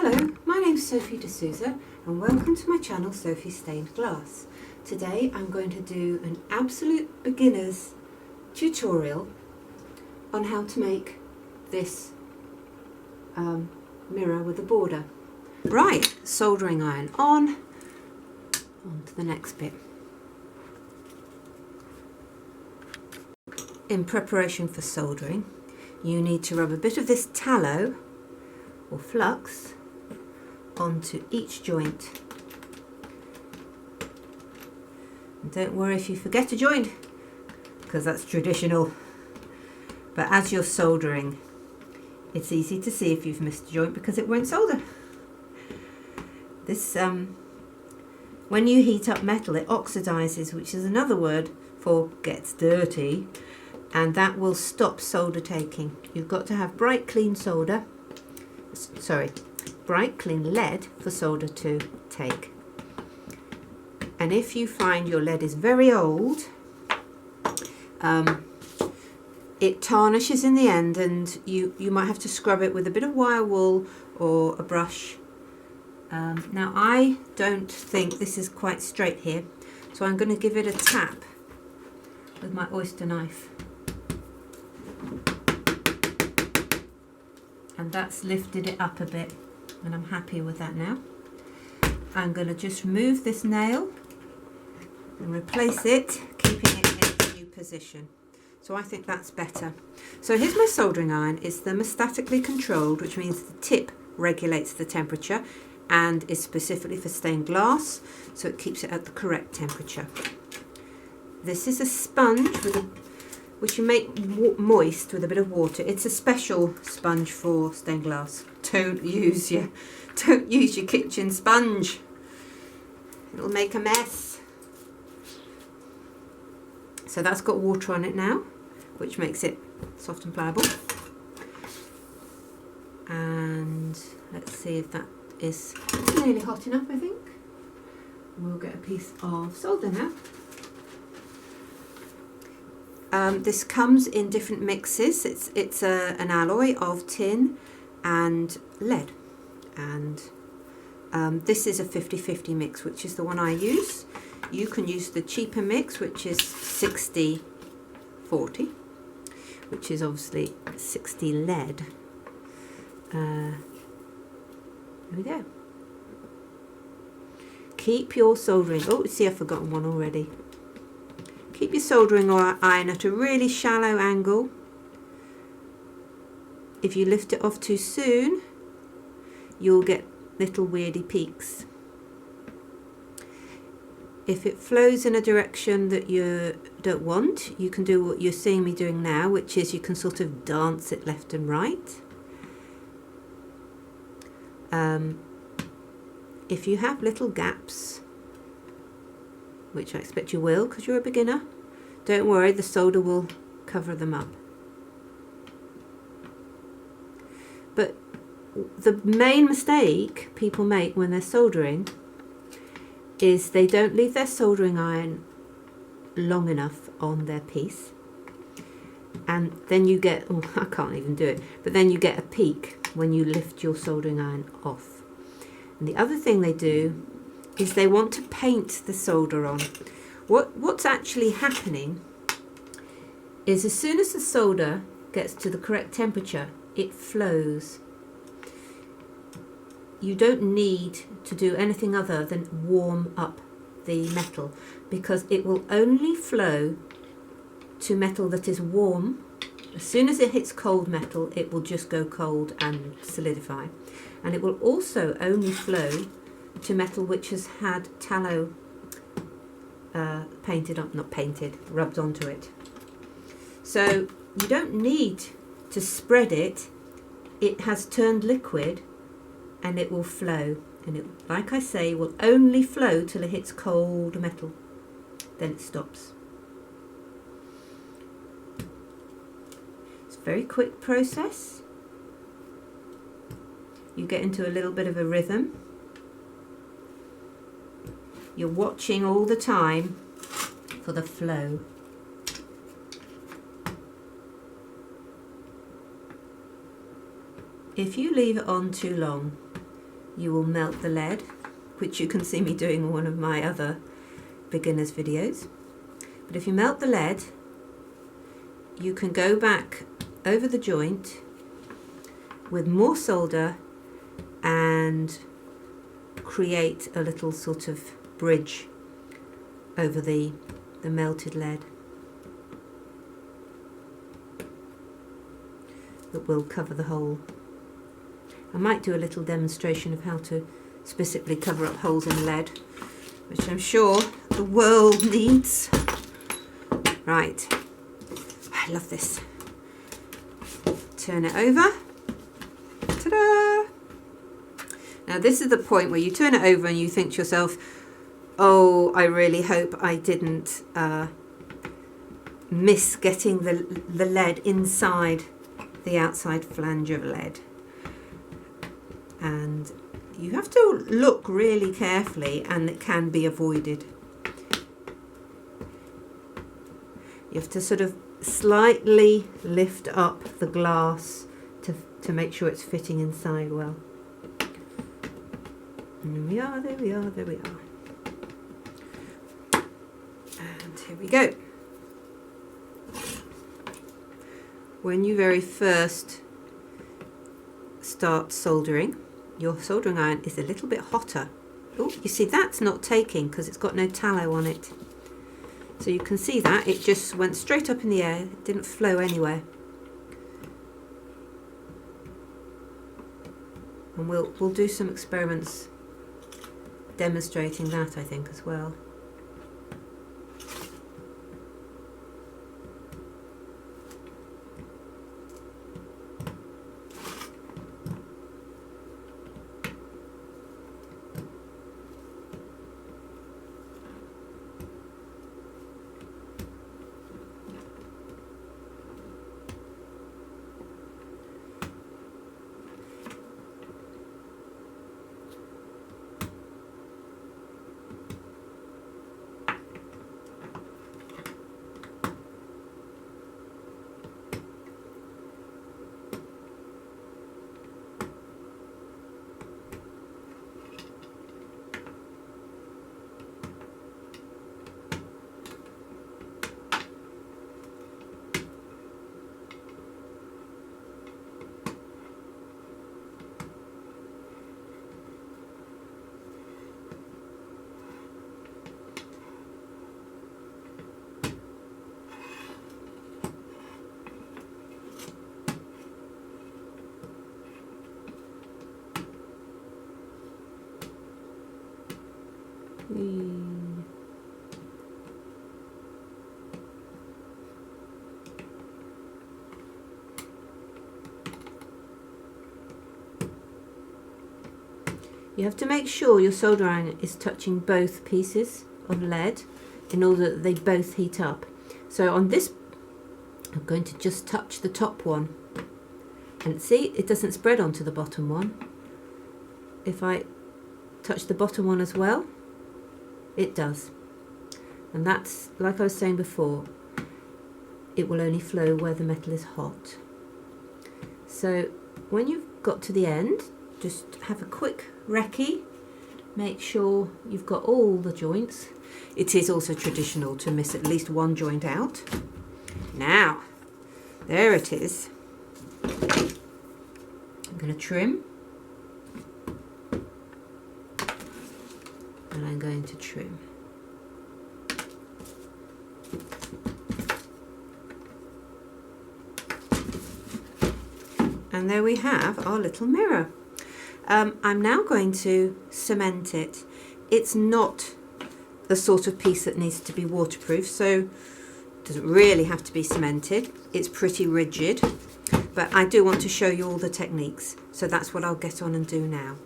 Hello, my name's Sophie D'Souza and welcome to my channel Sophie Stained Glass. Today I'm going to do an absolute beginner's tutorial on how to make this mirror with a border. Right, soldering iron on to the next bit. In preparation for soldering, you need to rub a bit of this tallow or flux onto each joint. And don't worry if you forget a joint, because that's traditional. But as you're soldering, it's easy to see if you've missed a joint because it won't solder. This, when you heat up metal, it oxidizes, which is another word for gets dirty, and that will stop solder taking. You've got to have bright clean lead for solder to take. And if you find your lead is very old, it tarnishes in the end, and you might have to scrub it with a bit of wire wool or a brush. Now I don't think this is quite straight here, so I'm going to give it a tap with my oyster knife. And that's lifted it up a bit, and I'm happy with that now. I'm going to just remove this nail and replace it, keeping it in its new position. So I think that's better. So here's my soldering iron. It's thermostatically controlled, which means the tip regulates the temperature and is specifically for stained glass, so it keeps it at the correct temperature. This is a sponge which you make moist with a bit of water. It's a special sponge for stained glass. Don't use your kitchen sponge. It'll make a mess. So that's got water on it now, which makes it soft and pliable. And let's see if that is nearly hot enough, I think. We'll get a piece of solder now. This comes in different mixes. It's an alloy of tin and lead, and this is a 50-50 mix, which is the one I use. You can use the cheaper mix, which is 60-40, which is obviously 60 lead. There we go. Keep your soldering. Oh, see, I've forgotten one already. Keep your soldering iron at a really shallow angle. If you lift it off too soon, you'll get little weirdy peaks. If it flows in a direction that you don't want, you can do what you're seeing me doing now, which is you can sort of dance it left and right. If you have little gaps, which I expect you will because you're a beginner, don't worry, the solder will cover them up. But the main mistake people make when they're soldering is they don't leave their soldering iron long enough on their piece, and then you get, oh, I can't even do it, but then you get a peak when you lift your soldering iron off. And the other thing they do is they want to paint the solder on. What's actually happening is as soon as the solder gets to the correct temperature, it flows. You don't need to do anything other than warm up the metal, because it will only flow to metal that is warm. As soon as it hits cold metal, it will just go cold and solidify. And it will also only flow to metal which has had tallow rubbed onto it. So you don't need to spread it. It has turned liquid and it will flow. And it, like I say, will only flow till it hits cold metal. Then it stops. It's a very quick process. You get into a little bit of a rhythm. You're watching all the time for the flow. If you leave it on too long, you will melt the lead, which you can see me doing in one of my other beginners videos. But if you melt the lead, you can go back over the joint with more solder and create a little sort of bridge over the melted lead that will cover the hole. I might do a little demonstration of how to specifically cover up holes in lead, which I'm sure the world needs. Right, I love this. Turn it over. Ta-da! Now this is the point where you turn it over and you think to yourself, oh, I really hope I didn't miss getting the lead inside the outside flange of lead. And you have to look really carefully, and it can be avoided. You have to sort of slightly lift up the glass to make sure it's fitting inside well. And there we are, there we are, there we are. And here we go. When you very first start soldering, your soldering iron is a little bit hotter. Oh, you see that's not taking because it's got no tallow on it. So you can see that it just went straight up in the air, it didn't flow anywhere. And we'll do some experiments demonstrating that, I think, as well. You have to make sure your solder iron is touching both pieces of lead in order that they both heat up. So on this, I'm going to just touch the top one, and see, it doesn't spread onto the bottom one. If I touch the bottom one as well, it does. And that's, like I was saying before, it will only flow where the metal is hot. So when you've got to the end, just have a quick recce, make sure you've got all the joints. It is also traditional to miss at least one joint out. Now, there it is. I'm going to trim, and I'm going to trim. And there we have our little mirror. I'm now going to cement it. It's not the sort of piece that needs to be waterproof, so it doesn't really have to be cemented. It's pretty rigid, but I do want to show you all the techniques, so that's what I'll get on and do now.